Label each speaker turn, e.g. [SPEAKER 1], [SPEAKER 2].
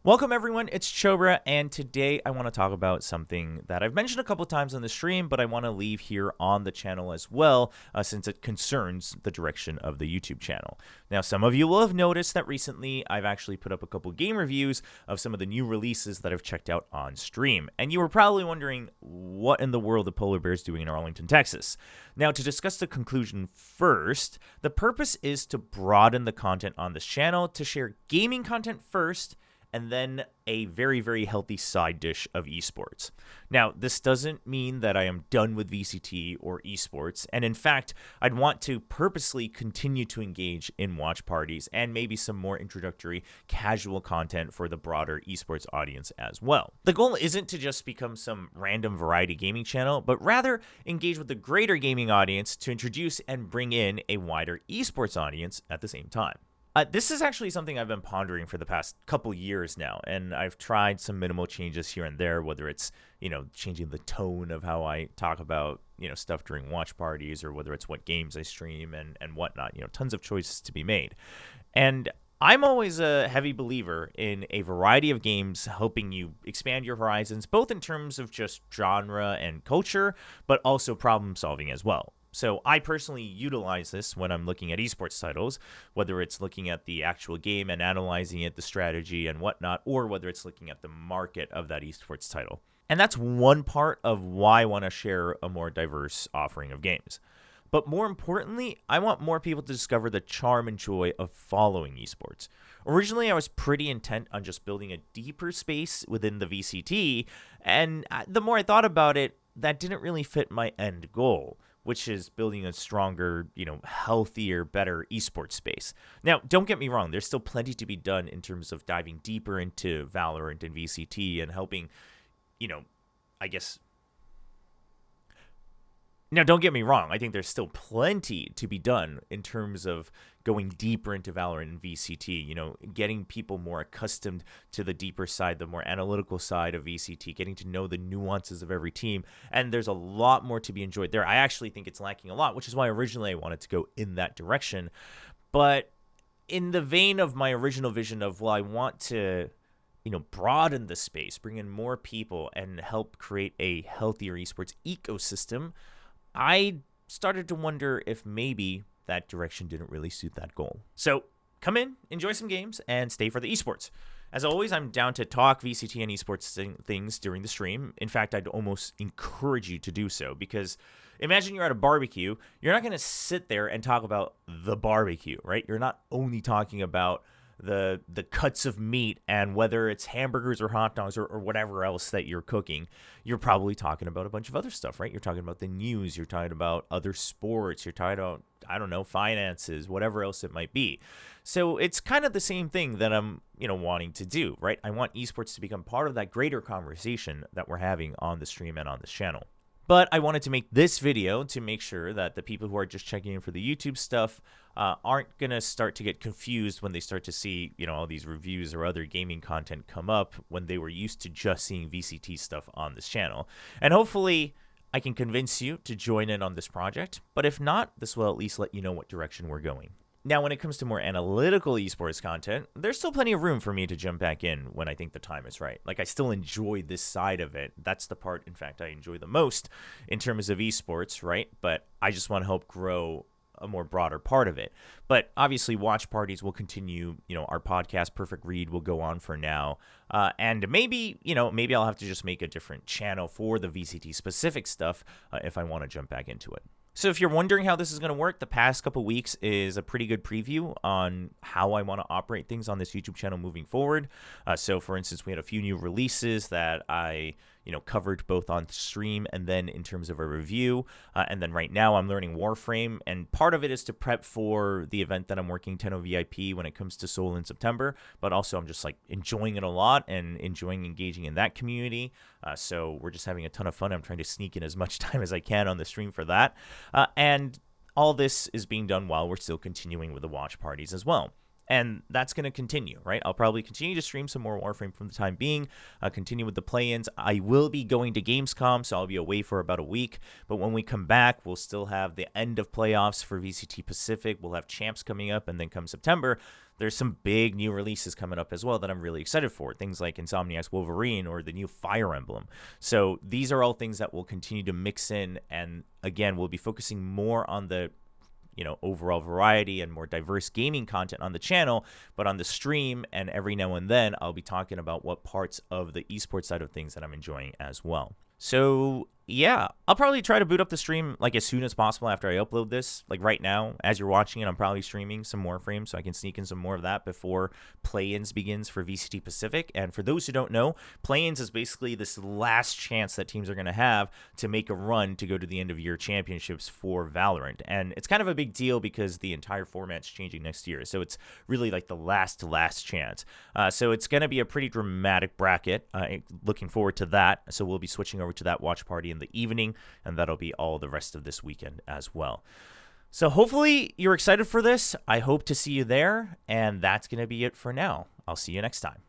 [SPEAKER 1] Welcome everyone, it's Chobra, and today I want to talk about something that I've mentioned a couple times on the stream, but I want to leave here on the channel as well, since it concerns the direction of the YouTube channel. Now, some of you will have noticed that recently I've actually put up a couple game reviews of some of the new releases that I've checked out on stream, and you were probably wondering what in the world the polar bear is doing in Arlington, Texas. Now, to discuss the conclusion first, the purpose is to broaden the content on this channel, to share gaming content first, and then a very, very healthy side dish of esports. Now, this doesn't mean that I am done with VCT or esports, and in fact, I'd want to purposely continue to engage in watch parties and maybe some more introductory casual content for the broader esports audience as well. The goal isn't to just become some random variety gaming channel, but rather engage with the greater gaming audience to introduce and bring in a wider esports audience at the same time. This is actually something I've been pondering for the past couple years now, and I've tried some minimal changes here and there, whether it's, changing the tone of how I talk about, stuff during watch parties, or whether it's what games I stream and whatnot. Tons of choices to be made. And I'm always a heavy believer in a variety of games helping you expand your horizons, both in terms of just genre and culture, but also problem solving as well. So I personally utilize this when I'm looking at esports titles, whether it's looking at the actual game and analyzing it, the strategy and whatnot, or whether it's looking at the market of that esports title. And that's one part of why I want to share a more diverse offering of games. But more importantly, I want more people to discover the charm and joy of following esports. Originally, I was pretty intent on just building a deeper space within the VCT, and the more I thought about it, that didn't really fit my end goal, which is building a stronger, healthier, better esports space. Now, don't get me wrong, there's still plenty to be done in terms of diving deeper into Valorant and VCT and helping, Now, don't get me wrong, I think there's still plenty to be done in terms of going deeper into Valorant and VCT, getting people more accustomed to the deeper side, the more analytical side of VCT, getting to know the nuances of every team, and there's a lot more to be enjoyed there. I actually think it's lacking a lot, which is why originally I wanted to go in that direction. But in the vein of my original vision of, I want to broaden the space, bring in more people, and help create a healthier esports ecosystem, I started to wonder if maybe that direction didn't really suit that goal. So come in, enjoy some games, and stay for the esports. As always, I'm down to talk VCT and esports things during the stream. In fact, I'd almost encourage you to do so, because imagine you're at a barbecue. You're not going to sit there and talk about the barbecue, right? You're not only talking about the cuts of meat and whether it's hamburgers or hot dogs or whatever else that you're cooking. You're probably talking about a bunch of other stuff, right? You're talking about the news, you're talking about other sports, you're talking about, finances, whatever else it might be. So it's kind of the same thing that I'm, wanting to do, right? I want esports to become part of that greater conversation that we're having on the stream and on this channel. But I wanted to make this video to make sure that the people who are just checking in for the YouTube stuff aren't going to start to get confused when they start to see, all these reviews or other gaming content come up when they were used to just seeing VCT stuff on this channel. And hopefully I can convince you to join in on this project. But if not, this will at least let you know what direction we're going. Now, when it comes to more analytical esports content, there's still plenty of room for me to jump back in when I think the time is right. I still enjoy this side of it. That's the part, in fact, I enjoy the most in terms of esports, right? But I just want to help grow a more broader part of it. But obviously, watch parties will continue. Our podcast, Perfect Read, will go on for now. And maybe I'll have to just make a different channel for the VCT specific stuff if I want to jump back into it. So if you're wondering how this is going to work, the past couple weeks is a pretty good preview on how I want to operate things on this YouTube channel moving forward. So for instance, we had a few new releases that I covered both on stream and then in terms of a review. And then right now I'm learning Warframe, and part of it is to prep for the event that I'm working 10 VIP when it comes to Seoul in September. But also I'm just enjoying it a lot and enjoying engaging in that community. So we're just having a ton of fun. I'm trying to sneak in as much time as I can on the stream for that. And all this is being done while we're still continuing with the watch parties as well. And that's going to continue, right? I'll probably continue to stream some more Warframe from the time being, continue with the play-ins. I will be going to Gamescom, so I'll be away for about a week. But when we come back, we'll still have the end of playoffs for VCT Pacific. We'll have champs coming up, and then come September, there's some big new releases coming up as well that I'm really excited for. Things like Insomniac's Wolverine or the new Fire Emblem. So these are all things that will continue to mix in. And again, we'll be focusing more on the overall variety and more diverse gaming content on the channel, but on the stream and every now and then I'll be talking about what parts of the esports side of things that I'm enjoying as well. So yeah, I'll probably try to boot up the stream like as soon as possible after I upload this. Like right now, as you're watching it, I'm probably streaming some more frames so I can sneak in some more of that before play-ins begins for VCT Pacific. And for those who don't know, play-ins is basically this last chance that teams are going to have to make a run to go to the end of year championships for Valorant. And it's kind of a big deal because the entire format's changing next year. So it's really like the last chance. So it's going to be a pretty dramatic bracket. Looking forward to that. So we'll be switching over to that watch party in the evening, and that'll be all the rest of this weekend as well. So hopefully you're excited for this. I hope to see you there, and that's going to be it for now. I'll see you next time.